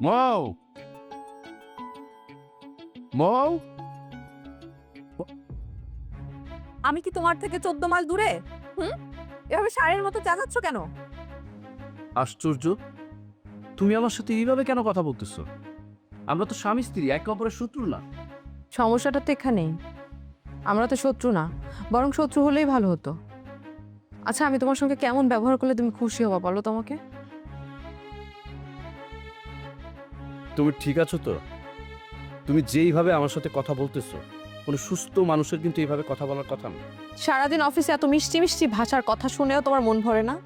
মৌ মৌ আমি কি তোমার থেকে 14 মাইল দূরে? এভাবে সারের মতো চেঁচাচ্ছ কেন? আশ্চর্য, তুমি আমার সাথে এইভাবে কেন কথা বলতেছো? আমরা তো স্বামী স্ত্রী, একে অপরের শত্রু না। সমস্যাটা তো এখানেই। আমরা তো শত্রু না, বরং শত্রু হলেই ভালো হতো। আচ্ছা, আমি তোমার সঙ্গে কেমন ব্যবহার করলে তুমি খুশি হবা বলো তোমাকে? তুমি ঠিক আছো তো? তুমি যেইভাবে আমার সাথে কথা বলতেছো, কোনো সুস্থ মানুষের কিন্তু এইভাবে কথা বলার কথা না। সারাদিন অফিসে এত মিষ্টি মিষ্টি ভাষার কথা শুনেও তোমার মন ভরে না?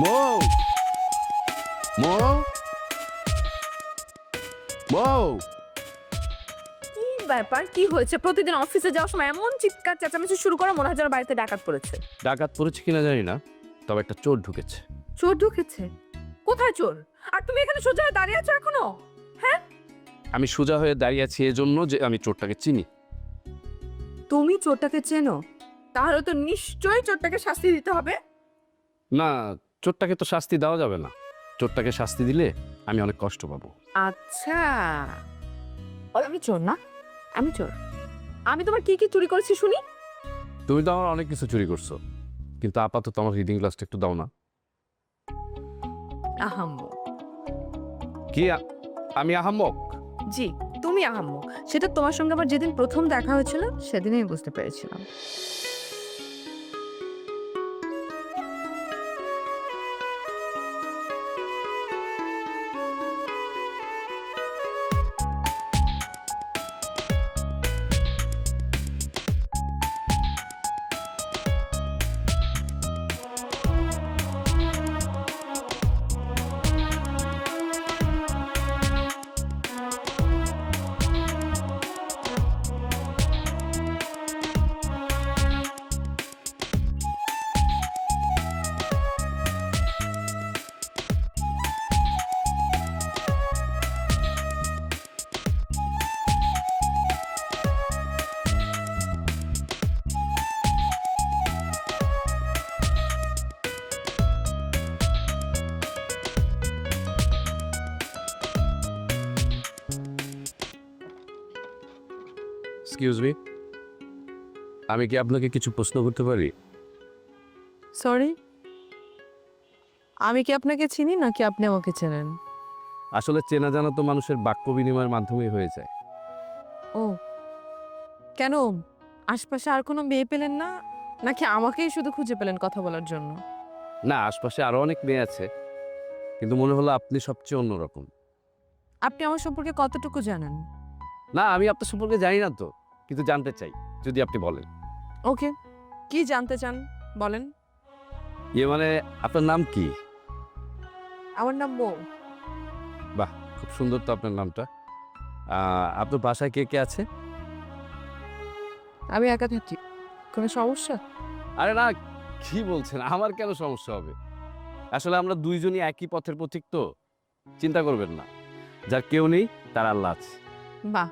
মৌ মৌ মৌ কি ব্যাপার, কি হয়েছে? প্রতিদিন অফিসে যাওয়ার সময় এমন চিৎকার চেঁচামেচি শুরু করো মনে হয় যেন বাড়িতে ডাকাত পড়েছে। ডাকাত পড়েছে কিনা জানি না, তবে একটা চোর ঢুকেছে। চোর ঢুকেছে? কোথায় চোর? আর তুমি এখানে সোজা হয়ে দাঁড়িয়ে আছো এখনো? হ্যাঁ, আমি সোজা হয়ে দাঁড়িয়ে আছি এজন্য যে আমি চোরটাকে চিনি। তুমি চোরটাকে চেনো? তাহলে তো নিশ্চয়ই চোরটাকে শাস্তি দিতে হবে। না, চোরটাকে তো শাস্তি দেওয়া যাবে না। চোরটাকে শাস্তি দিলে আমি অনেক কষ্ট পাবো। আচ্ছা, আমি চোর না? আমি চোর? আমি তোমার কি কি চুরি করেছি শুনি? তুমি তো আমার অনেক কিছু চুরি করছো, কিন্তু আপাতত আমার রিডিং গ্লাসটা একটু দাও না। আহাম্মক? কি আমি আহাম্মক? জি, তুমি আহাম্মক। সেটা তোমার সঙ্গে আমার যেদিন প্রথম দেখা হয়েছিল সেদিনই আমি বুঝতে পেরেছিলাম। এক্সকিউজ মি, আমি কি আপনাকে কিছু প্রশ্ন করতে পারি? সরি, আমি কি আপনাকে চিনি নাকি আপনি আমাকে চেনেন? আসলে চেনা জানা তো মানুষের বাক্য বিনিময়ের মাধ্যমেই হয়ে যায়। ও, কেন? আশপাশে আর কোনো মেয়ে পেলেন না, নাকি আমাকেই শুধু খুঁজে পেলেন কথা বলার জন্য? না, আশপাশে আরো অনেক মেয়ে আছে, কিন্তু মনে হলো আপনি সবচেয়ে অন্যরকম। আপনি আমার সম্পর্কে কতটুকু জানেন? না, আমি আপনার সম্পর্কে জানি না তো, কিন্তু জানতে চাই, যদি আপনি বলেন। ওকে, কি জানতে চান বলেন। মানে আপনার নাম কি? আমার নাম মৌ। বাহ, খুব সুন্দর তো আপনার নামটা। আপনার বাসায় কে কে আছে? আমি একা থাকি, কোনো সমস্যা? আরে না, কি বলছেন, আমার কেন সমস্যা হবে? আসলে আমরা দুইজনই একই পথের পথিক তো, চিন্তা করবেন না। যার কেউ নেই তার আল্লাহ আছে। বাহ,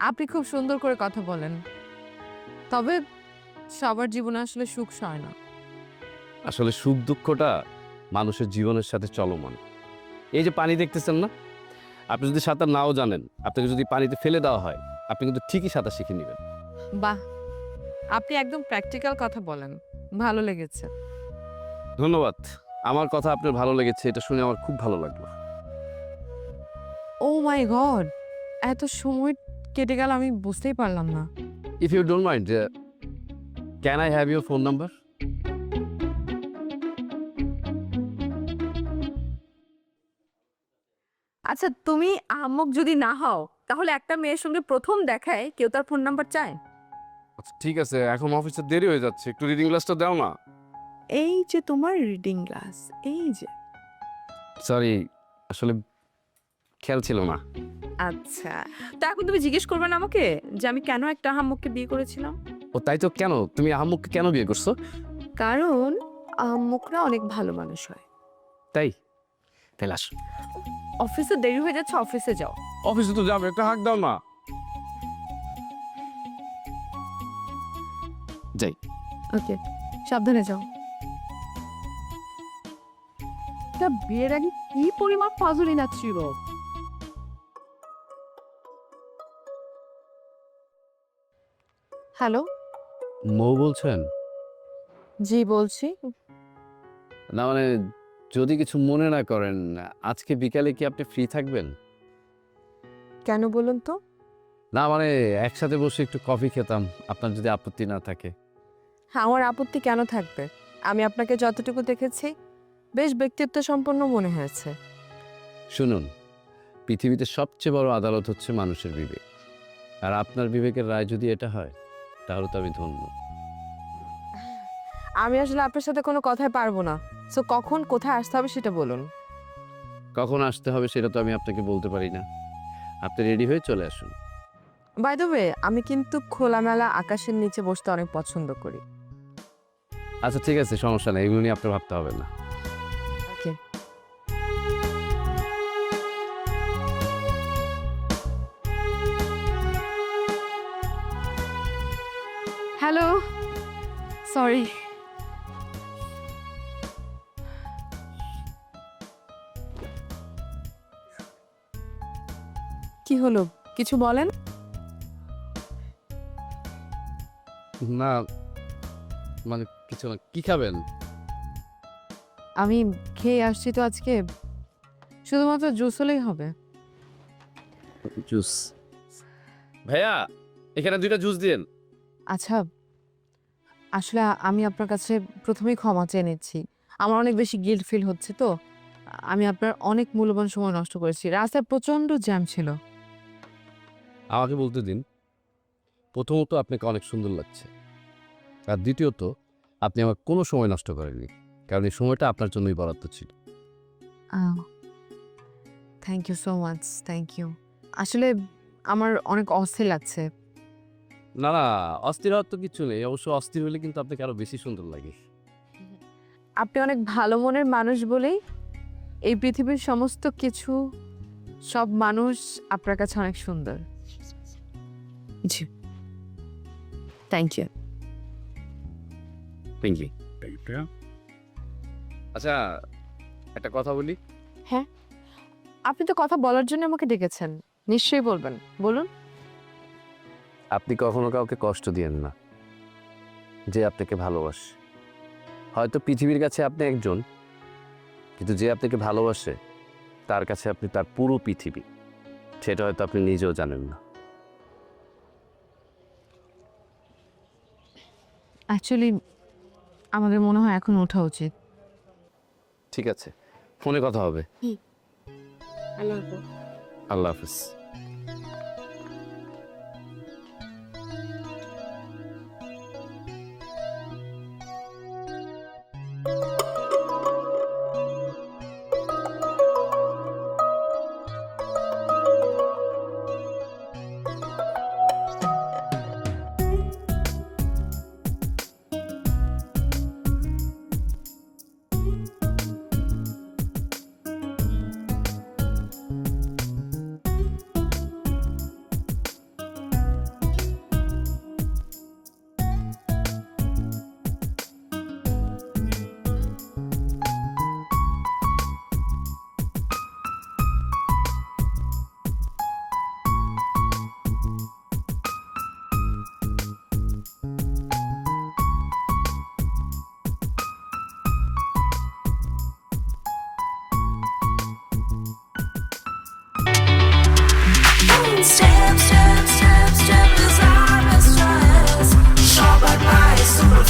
আপনি খুব সুন্দর করে কথা বলেন। তবে সবার জীবনে আসলে সুখ সয় না। আসলে সুখ দুঃখটা মানুষের জীবনের সাথে চলমান। এই যে পানি দেখতেছেন না, আপনি যদি সাঁতার নাও জানেন, আপনাকে যদি পানিতে ফেলে দেওয়া হয়, আপনি কিন্তু ঠিকই সাঁতার শিখে নেবেন। বাহ, আপনি একদম প্র্যাকটিক্যাল কথা বলেন, ভালো লেগেছে। ধন্যবাদ। আমার কথা আপনার ভালো লেগেছে, এটা শুনে আমার খুব ভালো লাগলো। ও মাই গড, এত সময় কেটে গেল আমি বুঝতেই পারলাম না। If you don't mind, can I have your phone number? আচ্ছা, তুমি আহাম্মক যদি না হও তাহলে একটা মেয়ের সঙ্গে প্রথম দেখায় কেউ তার ফোন নাম্বার চায়? আচ্ছা ঠিক আছে, এখন অফিসে দেরি হয়ে যাচ্ছে, একটু রিডিং গ্লাসটা দাও না। এই যে তোমার রিডিং গ্লাস, এই যে। সরি, আসলে খেয়াল ছিল না। আচ্ছা, তা এখন তুমি জিজ্ঞেস করবে না আমাকে যে আমি কেন একটা আহাম্মককে বিয়ে করেছিলাম? ও তাই তো, কেন তুমি আহাম্মককে কেন বিয়ে করছো? কারণ আহাম্মকরা অনেক ভালো মানুষ হয়। তাই? তাইলে আসো। অফিসে দেরি হয়ে যাচ্ছে, অফিসে যাও। অফিসে তো যাবে, একটা হাঁক দাও না। যাই। ওকে, সাবধানে যাও। তা বিয়ের আগে কি পরিমাণ ফাজুলি নাচ্ছিল। হ্যালো, মৌ বলছেন? জি বলছি। না মানে, যদি কিছু মনে না করেন, আজকে বিকালে কি আপনি ফ্রি থাকবেন? কেন বলুন তো? না মানে, একসাথে বসে একটু কফি খেতাম, আপনার যদি আপত্তি না থাকে। হ্যাঁ, আমার আপত্তি কেন থাকবে? আমি আপনাকে যতটুকু দেখেছি বেশ ব্যক্তিত্ব সম্পন্ন মনে হয়েছে। শুনুন, পৃথিবীতে সবচেয়ে বড় আদালত হচ্ছে মানুষের বিবেক, আর আপনার বিবেকের রায় যদি এটা হয় তাহলে তো আমি ধন্য। আমি আসলে আপনার সাথে কোনো কথায় পারবো না, সো কখন কোথায় আসতে হবে সেটা বলুন। কখন আসতে হবে সেটা তো আমি আপনাকে বলতে পারি না, আপনি রেডি হয়ে চলে আসুন। বাই দ্য ওয়ে, আমি কিন্তু খোলামেলা আকাশের নিচে বসতে অনেক পছন্দ করি। আচ্ছা ঠিক আছে, সমস্যা নেই, এগুলো নিয়ে আপনার ভাবতে হবে না। ওকে। Hello, sorry. কি হলো, কিছু বলেন? না মানে কিছু না, কি খাবেন? আমি খেয়ে আসছি তো আজকে, শুধুমাত্র জুস হলেই হবে। জুস? ভাইয়া, এখানে 2টা জুস দিন। আচ্ছা, আসলে আমি আপনার কাছে প্রথমেই ক্ষমা চেয়ে নিচ্ছি। আমার অনেক বেশি গিল্ট ফিল হচ্ছে তো। আমি আপনার অনেক মূল্যবান সময় নষ্ট করেছি, রাস্তায় প্রচণ্ড জ্যাম ছিল। আমাকে বলতে দিন। প্রথমত আপনাকে অনেক সুন্দর লাগছে, আর দ্বিতীয়ত আপনি আমার কোনো সময় নষ্ট করেননি, কারণ এই সময়টা আপনার জন্যই বরাদ্দ ছিল। Thank you so much, thank you. আসলে আমার অনেক অস্থির লাগছে। না না, অস্থির হওয়ার তো কিছু নেই, অবশ্য অস্থির হলে কিন্তু আপনাকে আরো বেশি সুন্দর লাগে। আপনি অনেক ভালো মনের মানুষ বলেই এই পৃথিবীর সমস্ত কিছু, সব মানুষ আপনার কাছে অনেক সুন্দর। জি, থ্যাংক ইউ। Thank you. আচ্ছা, একটা কথা বলি। আপনি তো কথা বলার জন্য আমাকে ডেকেছেন, নিশ্চয়ই বলবেন, বলুন। আপনি কখনো কাউকে কষ্ট দিয়েন না যে আপনাকে ভালোবাসে। হয়তো পৃথিবীর কাছে আপনি একজন, কিন্তু যে আপনাকে ভালোবাসে তার কাছে আপনি তার পুরো পৃথিবী, সেটা হয়তো আপনি নিজেও জানেন না। অ্যাকচুয়ালি আমাদের মনে হয় এখন ওঠা উচিত। ঠিক আছে, ফোনে কথা হবে। আল্লাহ হাফিজ। Step, step, step, step is our best dress. Shop at my super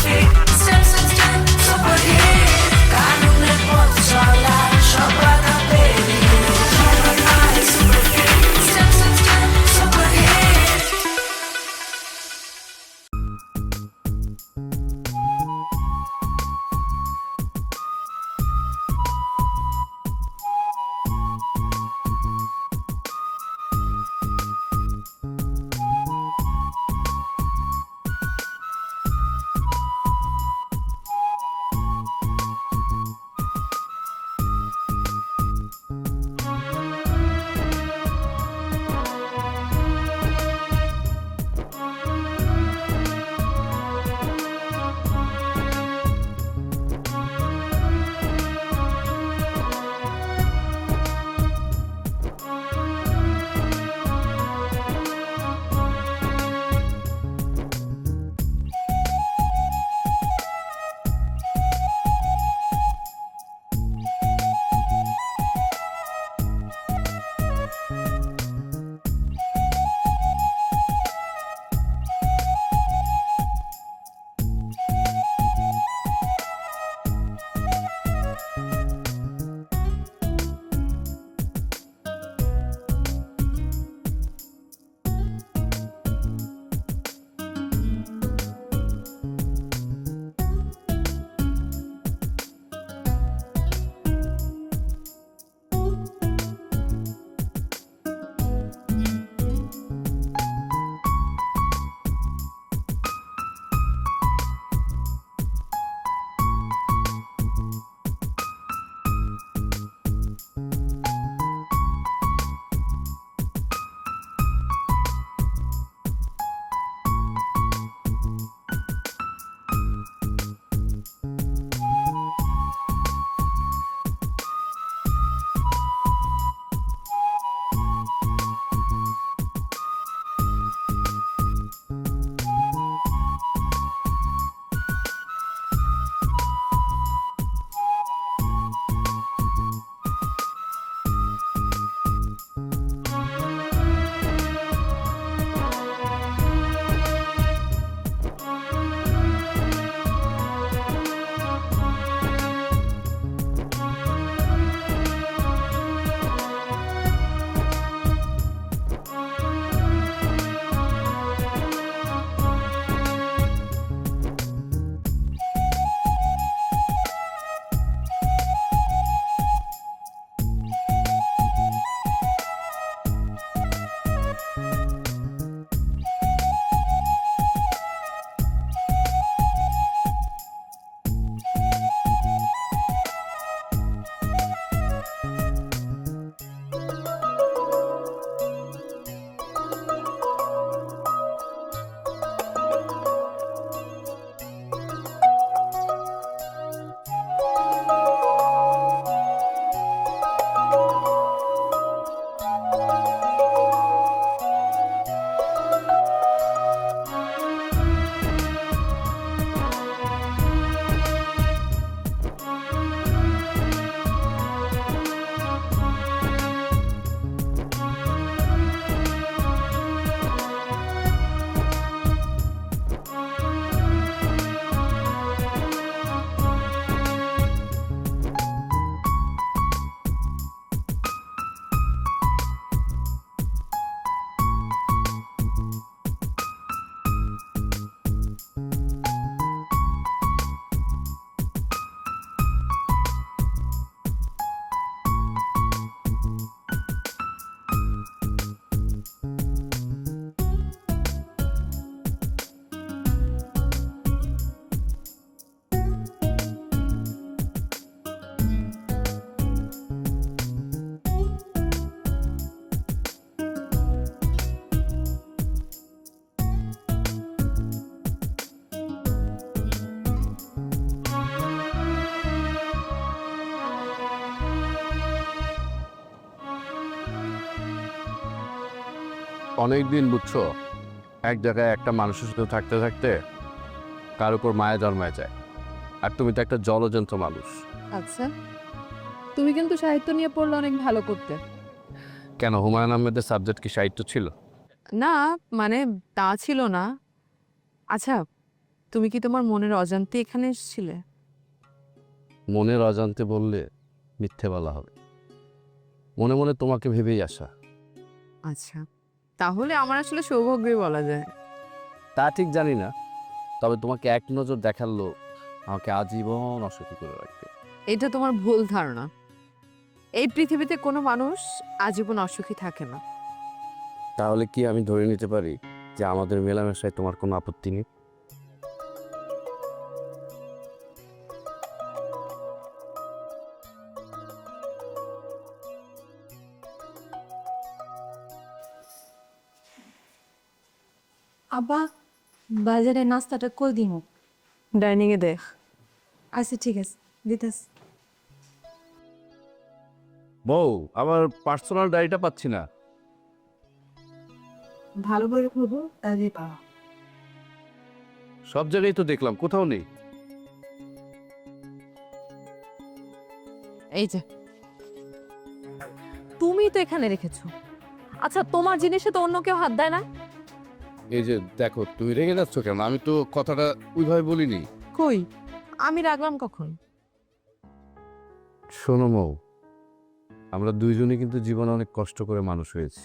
অনেক দিন বুঝছো, এক জায়গায় একটা মানুষের সাথে থাকতে থাকতে কার উপর মায়া জন্মায় যায়। আর তুমি তো একটা জলজন্ত মানুষ। আচ্ছা, তুমি কিন্তু সাহিত্য নিয়ে পড়লে অনেক ভালো করতে। কেন, হুমায়ুন আহমেদের সাবজেক্ট কি সাহিত্য ছিল? না, মানে তা ছিল না। আচ্ছা, তুমি কি তোমার মনের অজান্তে এখানে এসেছিলে? মনের অজান্তে বললে মিথ্যে বলা হবে। মনে মনে তোমাকে ভেবেই আসা। আচ্ছা, তাহলে আমার আসলে সৌভাগ্যই বলা যায়। তা ঠিক জানি না, তবে তোমাকে এক নজর দেখার লোক আমাকে আজীবন অসুখী করে রাখবে। এটা তোমার ভুল ধারণা। এই পৃথিবীতে কোনো মানুষ আজীবন অসুখী থাকে না। তাহলে কি আমি ধরে নিতে পারি যে আমাদের মেলামেশায় তোমার কোনো আপত্তি নেই? আব্বা বাজারে নাস্তাটা কই দিমু? ডাইনিং এ দেখ। আচ্ছা ঠিক আছে, দিতেছি। বউ, আমার পার্সোনাল ডায়েরিটা পাচ্ছি না। ভালো করে করবো তাহলে পাওয়া। সব জায়গায় তো দেখলাম, কোথাও নেই। এই যে, তুমি তো এখানে রেখেছো। আচ্ছা, তোমার জিনিসে তো অন্য কেউ হাত দেয় না। এই যে দেখো, তুমি রেগে যাচ্ছ কেন? আমি তো কথাটা ওইভাবে বলিনি। কই, আমি রাখলাম কখন? শোনো মৌ, আমরা দুইজনই কিন্তু জীবনে অনেক কষ্ট করে মানুষ হয়েছি।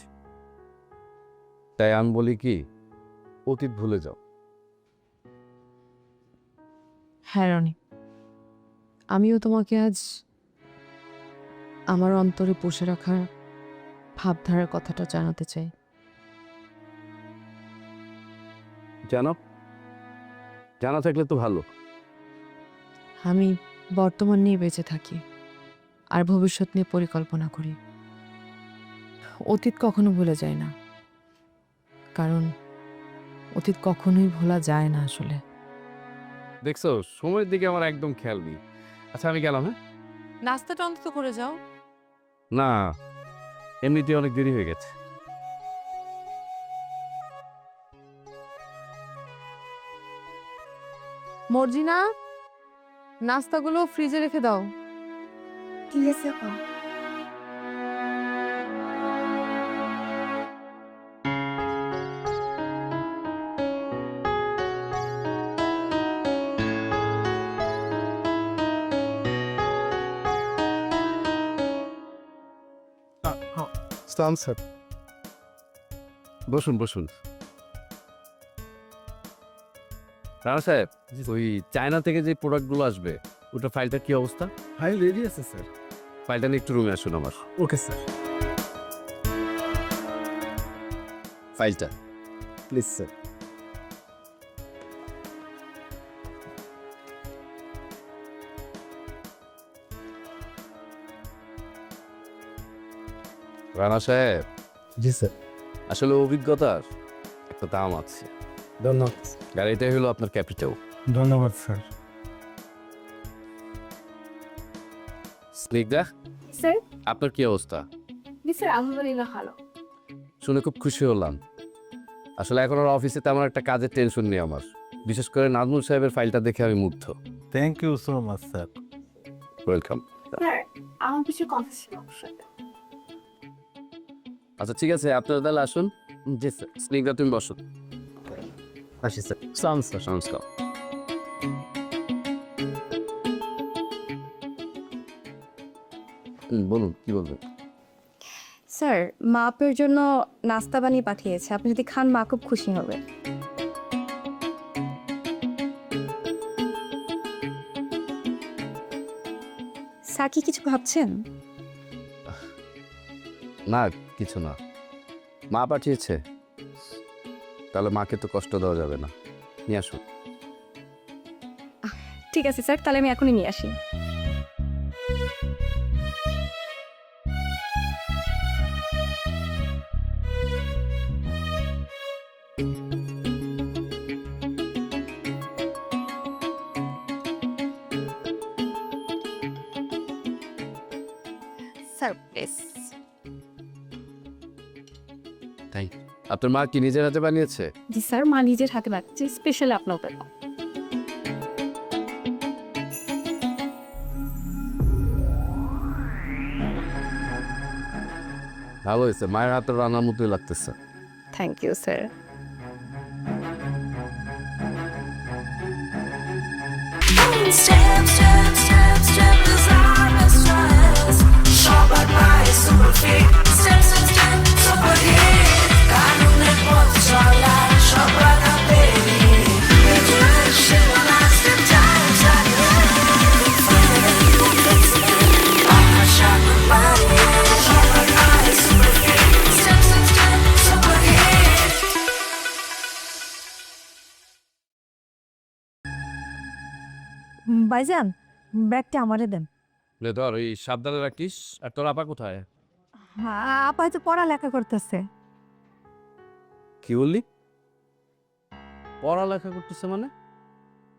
তাই আমি বলি কি, অতীত ভুলে যাও। হ্যাঁ রনি, আমিও তোমাকে আজ আমার অন্তরে পুষে রাখা ভাবধারার কথাটা জানাতে চাই। জানো, জানা থাকলে তো ভালো। আমি বর্তমান নিয়ে বেঁচে থাকি আর ভবিষ্যৎ নিয়ে পরিকল্পনা করি। অতীত কখনো ভুলে যায় না, কারণ অতীত কখনোই ভোলা যায় না আসলে। দেখছো, সময়ের দিকে আমার একদম খেয়াল নেই। আচ্ছা, আমি গেলাম। হ্যাঁ, নাস্তাটা অন্তত করে যাও। না, এমনিতে অনেক দেরি হয়ে গেছে। মর্জিনা, নাস্তাগুলো ফ্রিজে রেখে দাও। ঠিক আছে আপা। স্যার স্যার বসুন বসুন। রানা সাহেব, ওই চায়না থেকে যে প্রোডাক্টগুলো আসবে, ওটা ফাইলটার কি অবস্থা? ফাইল রেডি আছে স্যার। ফাইলটা নিয়ে একটু রুমে আসুন আমার। ওকে স্যার, ফাইলটা প্লিজ স্যার। রানা সাহেব, জি স্যার। আসলে অভিজ্ঞতার একটা দাম আছে। ধন্যবাদ। গাড়িটাই হলো আপনার ক্যাপিটাল। ধন্যবাদ স্যার। স্নিগ্ধা, স্যার, আপনার কি অবস্থা? জি স্যার, আলহামদুলিল্লাহ ভালো। শুনে খুব খুশি হলাম। আসলে এখন আর অফিসে তেমন একটা কাজের টেনশন নেই আমার। বিশেষ করে নাজমুল সাহেবের ফাইলটা দেখে আমি মুগ্ধ। Thank you so much sir. Welcome. Sir, আমার কিছু কথা ছিল অবশ্যই। আচ্ছা ঠিক আছে, আপনারা তাহলে আসুন। জি স্যার। স্নিগ্ধা, তুমি বসো। আসি স্যার। সংস্কার। বলুন, কি বলবেন? স্যার, মা আপনার জন্য নাস্তা বানিয়ে পাঠিয়েছে, আপনি যদি খান মা খুব খুশি হবে। স্যার কি কিছু ভাবছেন? না, কিছু না। মা পাঠিয়েছে, তাহলে মাকে তো কষ্ট দেওয়া যাবে না। নিয়ে আসুন। ঠিক আছে স্যার, তাহলে আমি এখনই নিয়ে আসি। Sir please. তাই আপনার মা কি নিজের হাতে বানিয়েছে? জি স্যার, মা নিজের হাতে বানিয়েছে, স্পেশাল আপনার জন্য। ভালো হয়েছে, মায়ের হাতের রান্নার মতোই লাগতেছে। Thank you sir. Step, step, step, step, designer stress. Shop at my super fit. Step, step, step, super hit. Kanune potchala, shop at a baby. Intuition, last the time, Shop at my super fit. Step, step, step, super hit. ভাইজান, ব্যাগটা আমারে দেন। লে ধর, এই সাবধানে রাখিস। আর তোর আপা কোথায়? আপা হয়তো পড়ালেখা করতেছে। কি বললি? পড়ালেখা করতেছে মানে?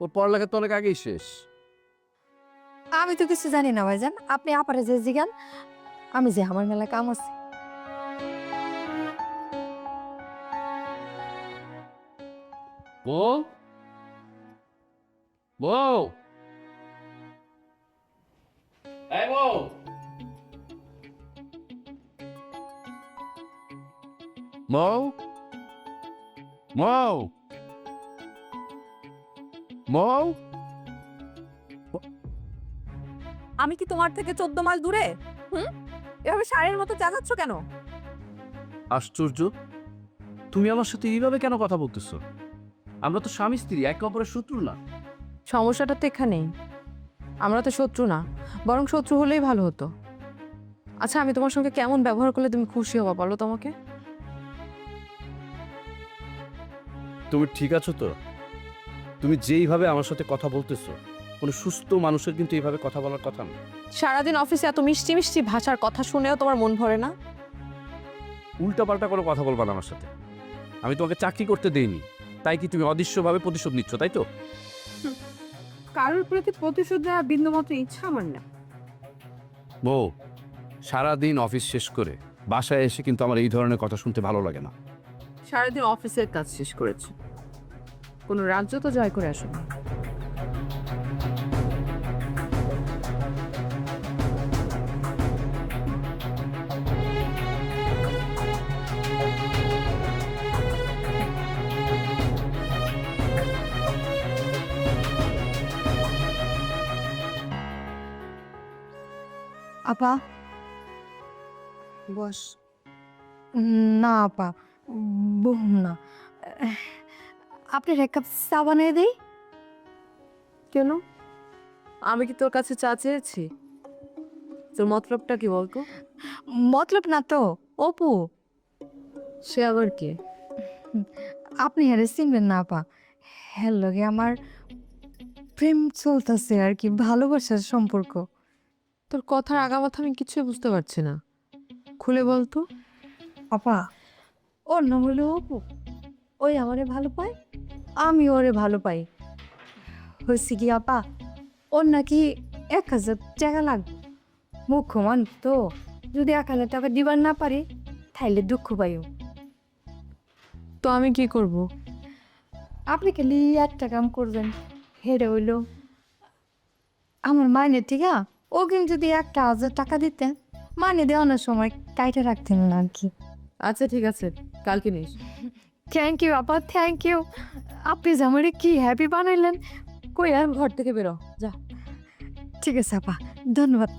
ওর পড়ালেখা তো অনেক আগেই শেষ। আমি তো কিছু জানি না ভাইজান, আপনি আপারে যে জিগান, আমি যে আমার মেলা কাম আছে। বউ, বউ, এই বউ, বউ, বউ, বউ। আমি কি তোমার থেকে 14 মাইল দূরে? এভাবে সারের মতো চালাচ্ছ কেন? আশ্চর্য, তুমি আমার সাথে এইভাবে কেন কথা বলতেছো? আমরা তো স্বামী স্ত্রী, একে অপরের শত্রু না। সমস্যাটা তো এখানেই, আমরা তো শত্রু না, বরং শত্রু হলেই ভালো হতো। আচ্ছা, আমি তোমার সঙ্গে কেমন ব্যবহার করলে তুমি খুশি হবা বলো তো আমাকে? তুমি ঠিক আছো তো? তুমি যেইভাবে আমার সাথে কথা বলতেছো, কোনো সুস্থ মানুষের কিন্তু এইভাবে কথা বলার কথা না। সারাদিন অফিসে এত মিষ্টি মিষ্টি ভাষার কথা শুনেও তোমার মন ভরে না? উল্টাপাল্টা করে কথা বলবা না আমার সাথে। আমি তোমাকে চাকরি করতে দেইনি, তাই কি তুমি অদৃশ্যভাবে প্রতিশোধ নিচ্ছ, তাই তো? কারোর প্রতি প্রতিশোধ নেওয়ার বিন্দুমাত্র ইচ্ছা আমার না। বউ, সারাদিন অফিস শেষ করে বাসায় এসে কিন্তু আমার এই ধরনের কথা শুনতে ভালো লাগে না। সারাদিন অফিসের কাজ শেষ করেছে, কোনো রাজ্য তো জয় করে আসো না। আপা বস। না আপা, বহুম না। আপনার এক কাপ চা বানিয়ে দেই? কেন? আমি কি তোর কাছে চা চেয়েছি? তোর মতলবটা কি বলতো? মতলব না তো, অপু। সে আবার কে? আপনি আরে চিনবেন না আপা, হ্যাঁ লগে আমার প্রেম চলতেছে আর কি, ভালোবাসার সম্পর্ক। তোর কথার আগামাথা আমি কিছুই বুঝতে পারছি না, খুলে বলতো। আপা, ওর নাম হলো অপু। ওই আমারে ভালো পায়, আমি ওরে ভালো পাই। হয়েছে কি আপা, ওর নাকি 1000 টাকা লাগবে। মুখ্যমান তো, যদি 1000 টাকা দিবার না পারি তাইলে দুঃখ পাইও। তো আমি কি করব? আপনি খালি একটা কাম করবেন, হেরে হইল আমার মাইনে, ঠিক আছে? ও কিন্তু যদি 1000 টাকা দিতেন, মানে দেওয়ানোর সময় কাইটা রাখতেন না আর কি। আচ্ছা ঠিক আছে, কালকে নিস। থ্যাংক ইউ আপা, থ্যাংক ইউ। আপনি যে আমারে কি হ্যাপি বানাইলেন। কই আর ঘর থেকে বেরো যা। ঠিক আছে আপা, ধন্যবাদ।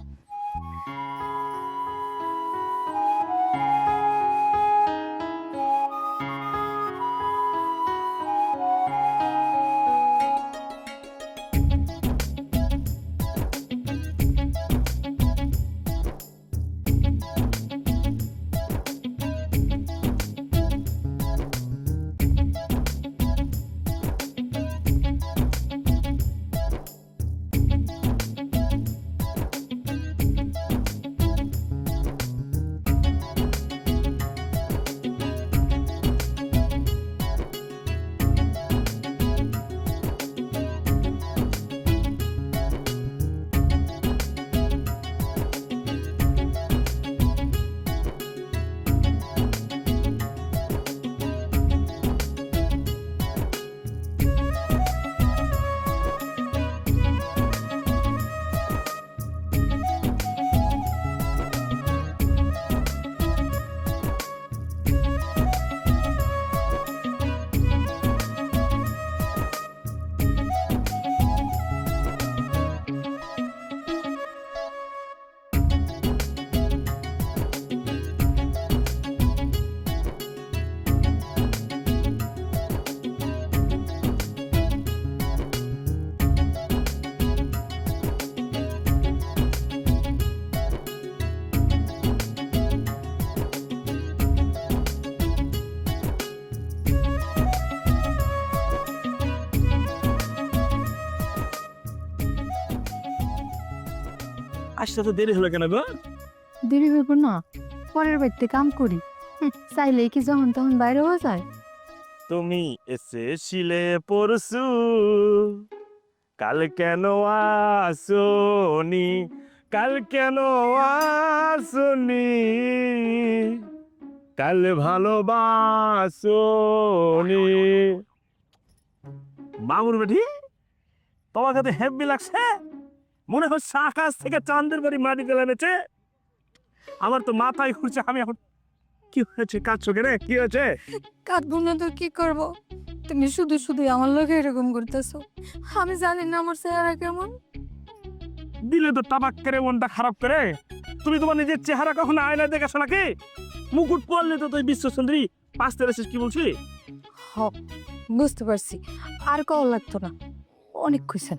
আসতে তো দেরি হলো কেন গো? দেরি হইব না, পরের বাড়িতে কাম করি। চাইলেই কি যখন তখন বাইরে হওয়া যায়? তুমি এসেছিলে পরশু, কাল কেন আসনি, কাল কেন আসনি, কাল ভালোবাসনি। মামুর বেটি, তোমার কাছে হেব্বি লাগছে? মনে হচ্ছে আকাশ থেকে চাঁদের বাড়ি মাটি ফেলে নেছে। আমার তো মাথায় ঘুরছে, আমি এখন কি হয়েছে? কাঁদছো কেন? কি হয়েছে? কাঁদবো না তো কি করব? তুমি শুধু শুধু আমার লোকে এরকম করতেছো। আমি জানি না আমার চেহারা কেমন। দিলে তো তাবাক করে মনটা খারাপ করে। তুমি তোমার নিজের চেহারা কখনো আয়নায় দেখেছো নাকি? মুকুট পরলে তো তুই বিশ্বসুন্দরী পাঁচতে রেছিস, কি বলছি? হ, বুঝতে পারছি। আর কল লাগতো না, অনেক খুশি।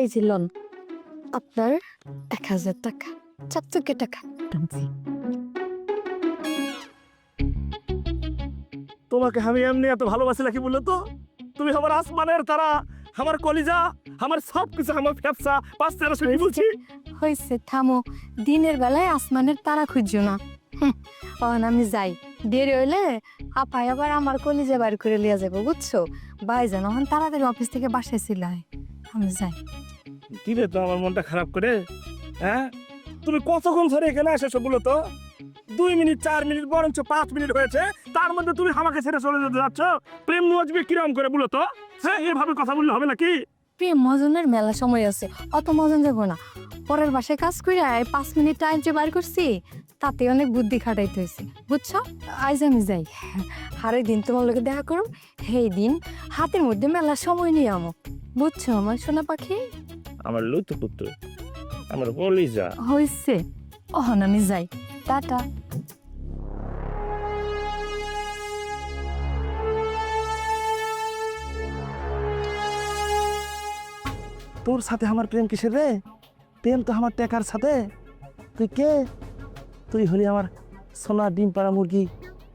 এই যে লন, আপনার 1000 টাকা, চারটুকে টাকা। তোমাকে আমি এমনি এত ভালোবাসি নাকি বললো তো? তুমি আমার আসমানের তারা, আমার কলিজা, আমার সব কিছু, আমার ফ্যাপসা, পাঁচতে রেছো, কি বলছি? হয়েছে, থামো। দিনের বেলায় আসমানের তারা খুঁজছো না। তখন আমি যাই, দেরি হইলে আপাই আবার আমার কলিজা বার করে লিয়া যাবো, বুঝছো? ভাইজান এখন তাড়াতাড়ি অফিস থেকে বাসায় ছিলাই, আমি যাই। দিলে তো আমার মনটা খারাপ করে। হ্যাঁ, তুমি কতক্ষণ ধরে এখানে এসেছো বলো তো? 2 মিনিট, 4 মিনিট, বরঞ্চ 5 মিনিট হয়েছে, তার মধ্যে তুমি আমাকে ছেড়ে চলে যেতে যাচ্ছ। প্রেম মজবে কিরম করে বলো তো? হ্যাঁ, এভাবে কথা বললে হবে নাকি? প্রেম মজনের মেলা সময় আছে, অত মজন যাবো না। পরের বাসায় কাজ করে 5 মিনিট টাইম যে বার করছি, তাতে অনেক বুদ্ধি খাটাইতে হয়েছে, বুঝছো? আজ আমি যাই, হারের দিন তোমার লোকে দেখা করুম। সেই দিন হাতের মধ্যে মেলা সময় নিয়ে আমো, বুঝছো আমার সোনা পাখি? আমার লুতু পুত্র, আমার কলিজা। হয়েছে, অহন আমি যাই, টাটা। তোর সাথে আমার প্রেম কিসের রে? প্রেম তো আমার টেকার সাথে। তুই কে? তুই হলি আমার সোনা ডিম পাড়া মুরগি,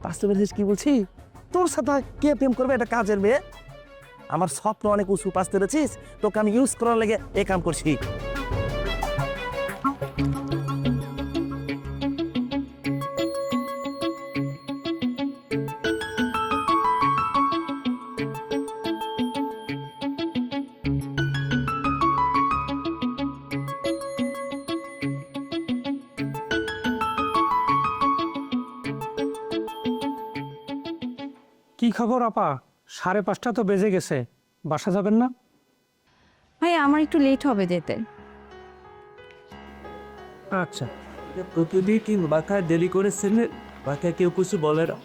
পাঁচতে পেরেছিস, কি বলছি? তোর সাথে কে প্রেম করবে? এটা কাজের মেয়ে। আমার স্বপ্ন অনেক উঁচু, পাঁচতে পেরেছিস, তোকে আমি ইউজ করার লেগে এই কাম করছি। কি খবর আপা? 5:30 তো বেজে গেছে, বাসা যাবেন না? ভাই আমার একটু লেট হবে যেতে। আচ্ছা। প্রতিদিন বাসায় দেরি করেছেন, বাসায় কেউ কিছু বলে না।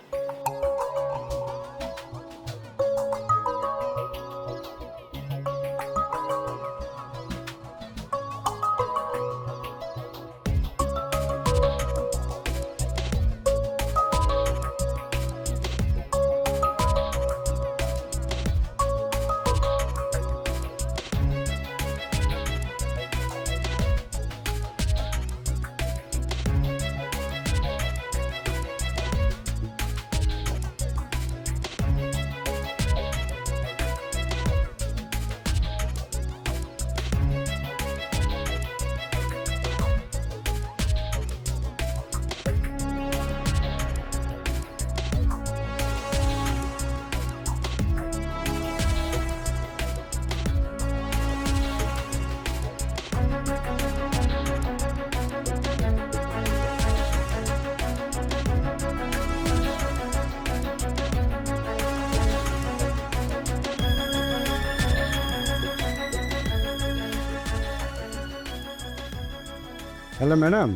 হ্যালো ম্যাডাম,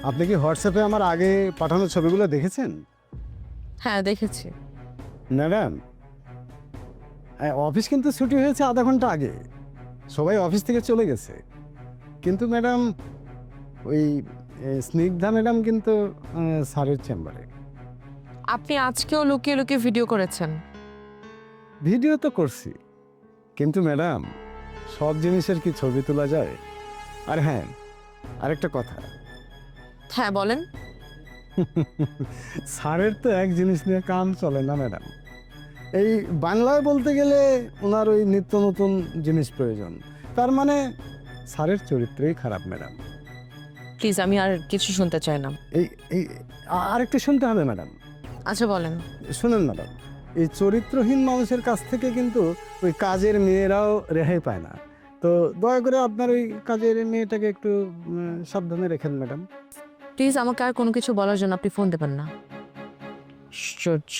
আপনি কি হোয়াটসঅ্যাপে আমার আগে পাঠানো ছবিগুলো দেখেছেন? হ্যাঁ, দেখেছি। ম্যাডাম, অফিস কিন্তু ছুটি হয়েছে আধা ঘন্টা আগে, সবাই অফিস থেকে চলে গেছে। কিন্তু ম্যাডাম, ওই স্নিগ্ধা ম্যাডাম কিন্তু স্যারের চেম্বারে। আপনি আজকেও লুকিয়ে লুকিয়ে ভিডিও করেছেন? ভিডিও তো করছি, কিন্তু ম্যাডাম, সব জিনিসের কি ছবি তোলা যায়? আর হ্যাঁ, আরেকটা কথা। হ্যাঁ, বলেন। স্যারের তো এক জিনিস নিয়ে কাম চলে না ম্যাডাম। এই বাংলায় বলতে গেলে ওনার ওই নিত্য নতুন জিনিস প্রয়োজন, তার মানে স্যারের চরিত্রই খারাপ ম্যাডাম। প্লিজ, আমি আর কিছু শুনতে চাই না। এই এই আরেকটু শুনতে হবে ম্যাডাম। আচ্ছা বলেন। শুনুন ম্যাডাম, এই চরিত্রহীন মানুষের কাছ থেকে কিন্তু ওই কাজের মেয়েরাও রেহাই পায় না। তো দয়া করে আপনার ওই কাজের মেয়েটাকে একটু সাবধানে রেখেন ম্যাডাম। প্লিজ, আমাকে আর কোনো কিছু বলার জন্য আপনি ফোন দেবেন না। আশ্চর্য।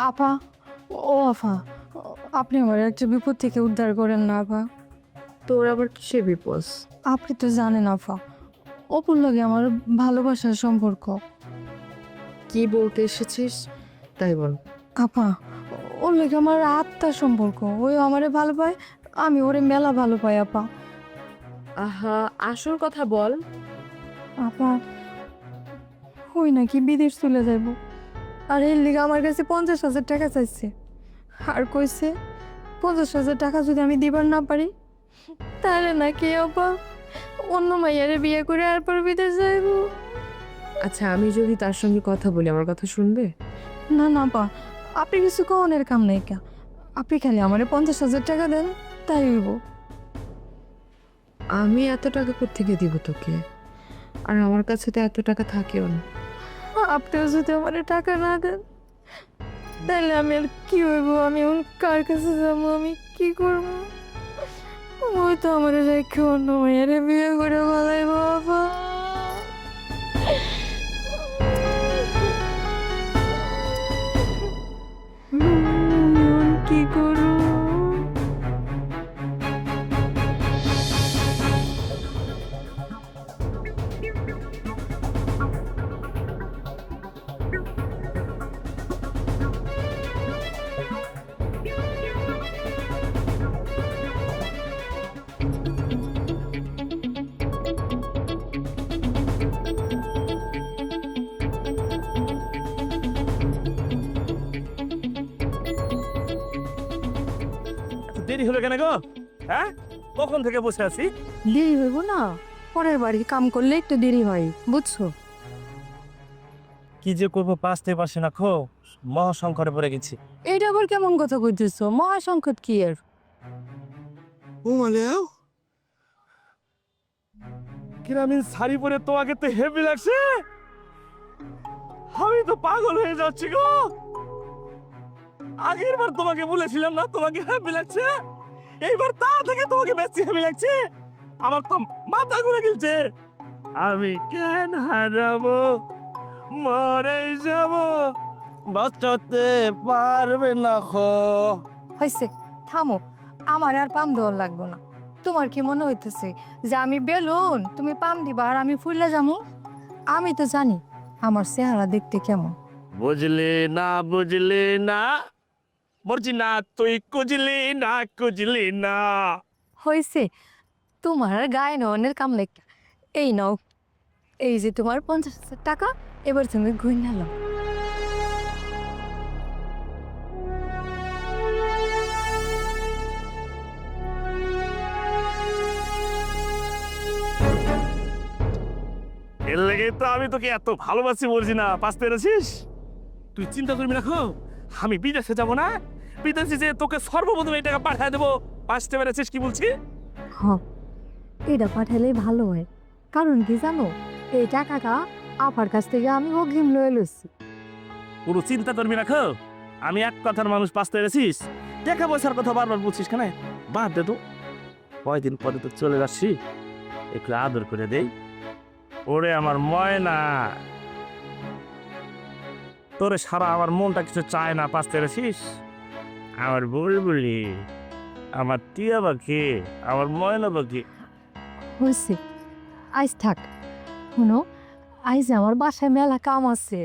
আপা, ও আপা, আপনি আমার একটা বিপদ থেকে উদ্ধার করেন না আপা। তোর আবার কিসে বিপদ? আপনি তো জানেন আপা, অপুর লগে আমার ভালোবাসার সম্পর্ক। কি বলতে এসেছিস তাই বল। আপা, ওর লগে আমার আত্মার সম্পর্ক। ওই আমারে ভালো পায়, আমি ওরে মেলা ভালো পাই আপা। আহা, আসল কথা বল। আপা, ওই নাকি বিদেশ চলে যাইব, আর এর লিগে আমার কাছে 50,000 টাকা চাইছে। আর কইছে 50,000 টাকা যদি আমি দিবার না পারি, তাহলে নাকি আপা অন্য মাইয়ারে বিয়ে করে আর পর বিদেশ যাইব। আচ্ছা, আমি যদি তার সঙ্গে কথা বলি, আমার কথা শুনবে? না না আপা, আপনি কিছু কনের কাম নাই কা। আপনি খালি আমারে 50,000 টাকা দেন, তাই হইব। আমি এত টাকা কোত্থেকে দিব তোকে? আর আমার কাছে তো এত টাকা থাকেও না। আপনিও যদি আমার টাকা না দেন, তাহলে আমি আর কি হইব? আমি এখন কার কাছে যাবো? আমি কি করব? ওই তো আমার রেখে অন্য মেয়েরে বিয়ে করে বলাই বাবা। কি করব? দেরি হলো কেন গো? হ্যাঁ, কখন থেকে বসে আছি? দেরি হইব না? পরের বাড়ি কাম করলে একটু দেরি হয়, বুঝছো? কি যে করবো, পাঁচতে পারছি না খো, মহাসংকটে পড়ে গেছি। এইটা আবার কেমন কথা কইতেছো? মহাসংকট কি এর? ও মানে গ্রামীণ শাড়ি পরে তোমাকে তো হেভি লাগছে। আমি তো পাগল হয়ে যাচ্ছি গো। আগের বার তোমাকে বলেছিলাম না তোমাকে হেভি লাগছে, এইবার তা থেকে তোমাকে বেশি হেভি লাগছে। আমার তো মাথা ঘুরে গেছে। আমি কেন হারাবো, মরে যাব, বাঁচাতে পারবে না খো। হয়েছে, থামো। আমার আর পাম দেওয়ার লাগবো না। তোমার কি মনে হইতেছে যে আমি বেলুন, তুমি পাম দিবা আর আমি ফুললে যাবো? আমি তো জানি আমার চেহারা দেখতে কেমন। বুঝলি না, বুঝলি না, মরছি না তুই খুঁজলি না, খুঁজলি না। হয়েছে, তোমার আর গায়ে ননের কাম লেখা। এই নাও, এই যে তোমার 50,000 টাকা, এবার তুমি ঘুরে নাও। এর লেগে তো আমি তোকে এত ভালোবাসি বলছি না, পাস পেরেছিস? তুই চিন্তা করবি না খো, আমি বিদেশে যাব না, বিদেশে যে তোকে সর্বপ্রথম এই টাকা পাঠিয়ে দেবো। পাঁচতে পেরেছিস কি বলছি? হ্যাঁ, এটা পাঠালেই ভালো হয়। কারণ কি জানো, এই টাকাটা আপার কাছ থেকে আমি অগ্রিম লয়ে লইছি। পুরো চিন্তা করবি না খো, আমি এক কথার মানুষ। পাঁচতে পেরেছিস? টাকা পয়সার কথা বারবার বলছিস কেন? বাদ দে তো, কয়দিন পরে তো চলে যাচ্ছি, একটু আদর করে দেই। ওরে আমার ময়না, তোরে সারা আমার মনটা কিছু চায় না। পাঁচতে পেরেছিস? আমার বুলবুলি, আমার টিয়া পাখি, আমার ময়না পাখি। হয়েছে, আইজ থাক। শুনো, আইজ আমার বাসায় মেলা কাম আছে,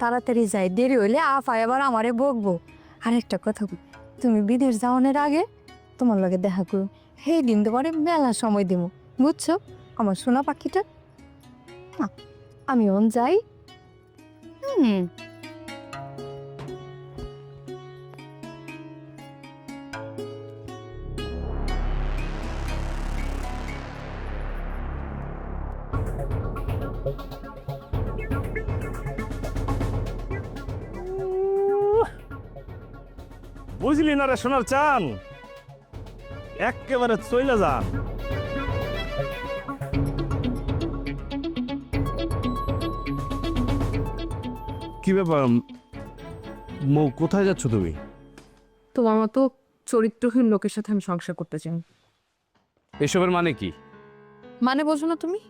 তাড়াতাড়ি যাই। দেরি হইলে আফা এবার আমারে বকবো। আর একটা কথা বলি, তুমি বিদেশ যাওয়ানোর আগে তোমার লগে দেখা করো। সেই দিন তোমারে মেলা সময় দিব, বুঝছো আমার সোনা পাখিটা? না, আমি অন যাই। বুঝলি না রে সোনার চান, একেবারে চইলা যান। কি ব্যাপার মৌ, কোথায় যাচ্ছ তুমি? তোমার মতো চরিত্রহীন লোকের সাথে আমি সংসার করতে চাই। এসবের মানে কি? মানে বোঝো না তুমি?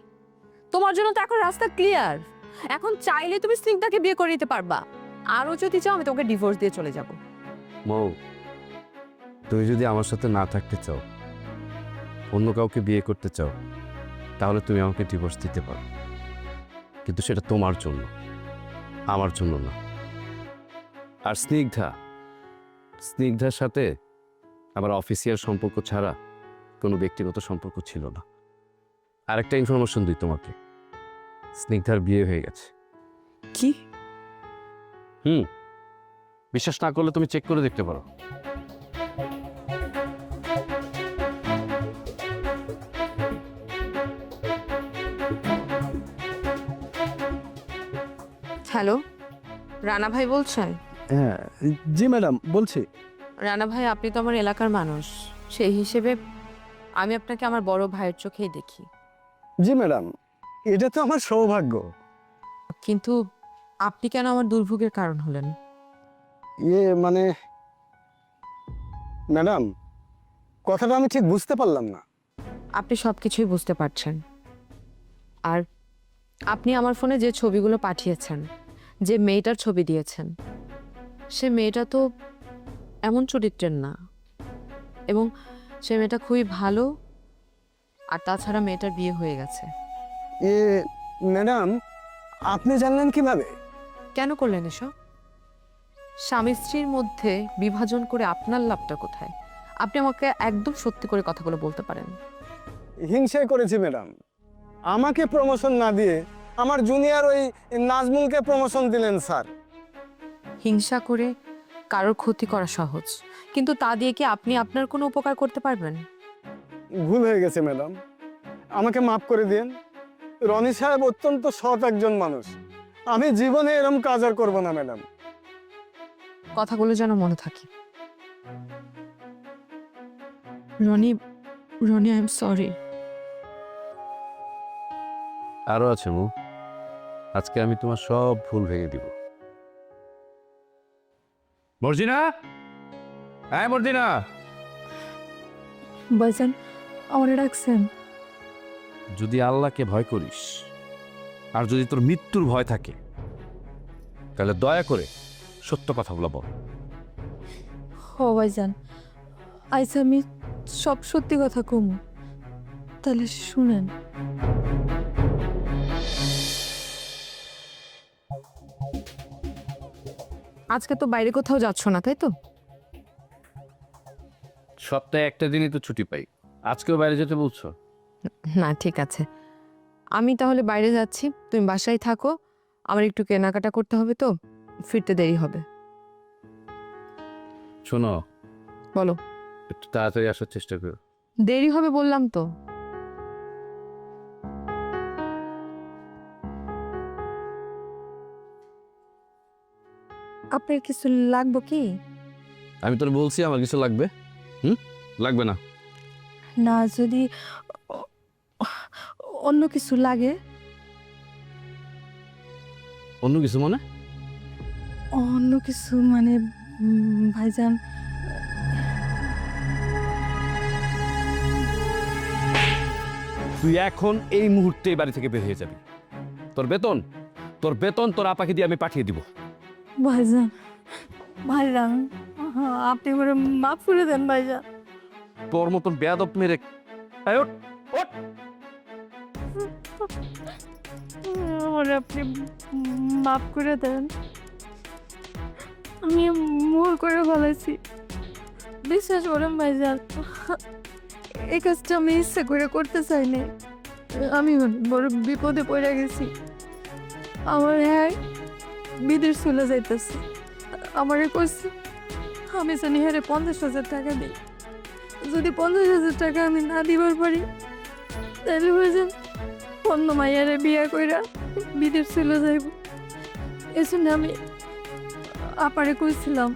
তোমার জন্য তো এখন রাস্তা ক্লিয়ার। এখন চাইলে তুমি স্নিগ্ধাকে বিয়ে করে নিতে পারবা, আরও যদি চাও আমি তোমাকে ডিভোর্স দিয়ে চলে যাব। মৌ, তুমি যদি আমার সাথে না থাকতে চাও, অন্য কাউকে বিয়ে করতে চাও, তাহলে তুমি আমাকে ডিভোর্স দিতে পারো, কিন্তু সেটা তোমার জন্য, আমার জন্য না। আর স্নিগ্ধার সাথে আমার অফিসিয়াল সম্পর্ক ছাড়া কোনো ব্যক্তিগত সম্পর্ক ছিল না। আরেকটা ইনফরমেশন দিই তোমাকে, স্নিগ্ধার বিয়ে হয়ে গেছে। কি? বিশ্বাস না করলে তুমি চেক করে দেখতে পারো। হ্যালো, রানা ভাই বলছেন? হ্যাঁ, জি ম্যাডাম বলছি। রানা ভাই, আপনি তো আমার এলাকার মানুষ, সেই হিসেবে আমি আপনাকে আমার বড় ভাইয়ের চোখেই দেখি। জি ম্যাডাম, এটা তো আমার সৌভাগ্য। কিন্তু আপনি কেন আমার দুর্ভোগের কারণ হলেন? মানে ম্যাডাম, কথাটা আমি ঠিক বুঝতে পারলাম না। আপনি সব কিছুই বুঝতে পারছেন। আর আপনি আমার ফোনে যে ছবিগুলো পাঠিয়েছেন, যে মেয়েটার ছবি দিয়েছেন, সে মেয়েটা তো এমন চরিত্রের না, এবং সে মেয়েটা খুবই ভালো। আর তাছাড়া মেয়েটার বিয়ে হয়ে গেছে। ম্যাডাম, আপনি জানলেন কিভাবে? কেন করলেন এসব? স্বামী স্ত্রীর মধ্যে বিভাজন করে আপনার লাভটা কোথায়? আপনি আমাকে একদম সত্যি করে কথাগুলো বলতে পারেন। হিংসাই করেছি ম্যাডাম। আমাকে প্রমোশন না দিয়ে আমার জুনিয়র ওই নাজমুলকে প্রমোশন দিলেন স্যার। হিংসা করে কারোর ক্ষতি করা সহজ, কিন্তু তা দিয়ে কি আপনি আপনার কোনো উপকার করতে পারবেন? ভুল হয়ে গেছে ম্যাডাম, আমাকে মাফ করে দিন। রনি সাহেব অত্যন্ত সৎ একজন মানুষ, আমি জীবনে এরকম কাজ আর করবো না ম্যাডাম। কথাগুলো যেন মনে থাকে। Roni, I am sorry. আরো আছে মৌ, আজকে আমি তোমার সব ভুল ভেঙে দিব। মর্জিনা, হ্যাঁ মর্জিনা। ভাইজান আমার ডাকছেন? যদি আল্লাহকে ভয় করিস আর যদি তোর মৃত্যুর ভয় থাকে, তাহলে দয়া করে সত্য কথাগুলো বল। হ ভাইজান, আইস আমি সব সত্যি কথা কম, তাহলে শুনেন। আজকে তো বাইরে কোথাও যাচ্ছ না, তাই তো? সপ্তাহে একটা দিনই তো ছুটি পাই, আজকেও বাইরে যেতে বলছো? না, ঠিক আছে, আমি তাহলে বাইরে যাচ্ছি, তুমি বাসায় থাকো। আমার একটু কেনাকাটা করতে হবে, তো ফিরতে দেরি হবে। শোনো, বলো। একটু তাড়াতাড়ি আসার চেষ্টা করো। দেরি হবে বললাম তো। আপনার কিছু লাগবে কি? আমি তোর বলছি আমার কিছু লাগবে? লাগবে না। না, যদি অন্য কিছু লাগে। অন্য কিছু মানে? অন্য কিছু মানে ভাইজান, তুই এখন এই মুহূর্তে এই বাড়ি থেকে বের হয়ে যাবি। তোর বেতন তোর আপাকে দিয়ে আমি পাঠিয়ে দিব। ভাইজান, ভাইজান আপনি করে মাফ করে দেন ভাইজান। তোর মতন বেয়াদব মেরে আমার আপনি মাফ করে দেন, আমি ভুল করে ফেলেছি। বিশ্বাস করেন ভাইজান, এই কাজটা আমি ইচ্ছা করে করতে চাইনি। আমি বড় বিপদে পড়ে গেছি। আমার হ্যাঁ বিদেশ চলে যাইতেছে। আমারে কইছে আমি জানি হ্যাঁ 50,000 টাকা দিই। যদি 50,000 টাকা আমি না দিবার পারি, তাহলে ভাইজান অন্য মাইয়ারে বিয়ে কইরা বিদেশ চলে যাইব এজন্য আমি আপারে কইছিলাম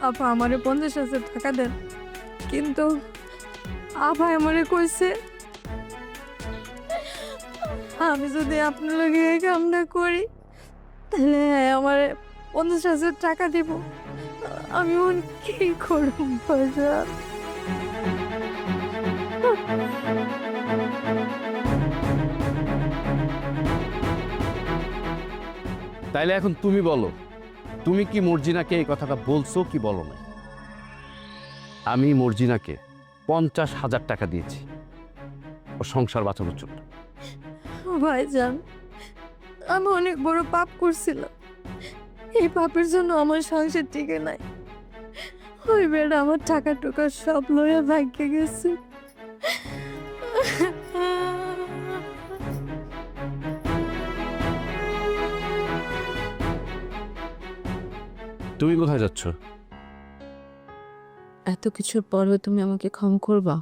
আপা আমারে 50,000 টাকা দেন, কিন্তু আপা আমারে কইছে আমি যদি আপনার লগে এই কামটা করি তাহলে আমার 50,000 টাকা দিব। আমি ওন কি করব বাজার? তাইলে এখন তুমি বলো, তুমি কি মর্জিনাকে এই কথাটা বলছো কি বলো না? আমি মর্জিনাকে 50,000 টাকা দিয়েছি ও সংসার বাঁচানোর জন্য। ভাইজান, আমি অনেক বড় পাপ করছিলাম, এই পাপের জন্য আমার সংসার টিকে নাই। ওই বেড়া আমার টাকা টুকা সব লইয়া ভাগ্যে গেছে। তুমি কোথায় যাচ্ছ? এত কিছুর পরেও তুমি আমাকে ক্ষমা করবা?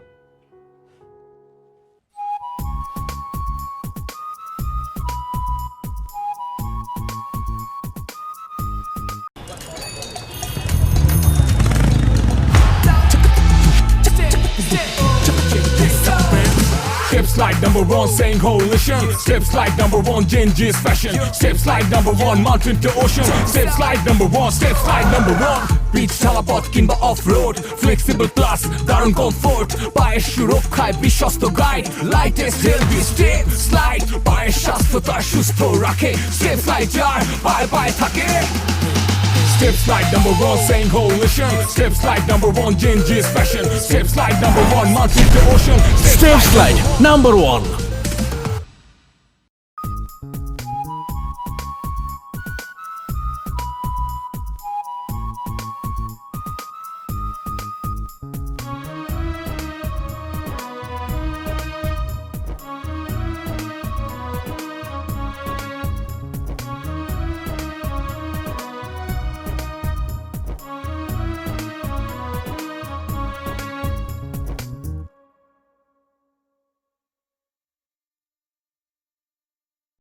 Steps like number one, saying coalition. Steps like number one, Genji's fashion. Steps like number one, mountain to ocean. Steps like number one, steps like number one. Beach চালাপথ কিংবা অফ রোড, ফ্লেক্সিবল প্লাস দারুণ comfort, পায়ের সুরক্ষায় বিশ্বস্ত guide, lightest healthy step slide, পায়ের স্বাস্থ্য তার সুস্থ রাখে, স্টেপ স্লাইড যার পায়ে পায়ে থাকে। Steps like number one, saying coalition. Steps like number one, Genji's fashion. Steps like number one, mountain to ocean. Steps Slide number 1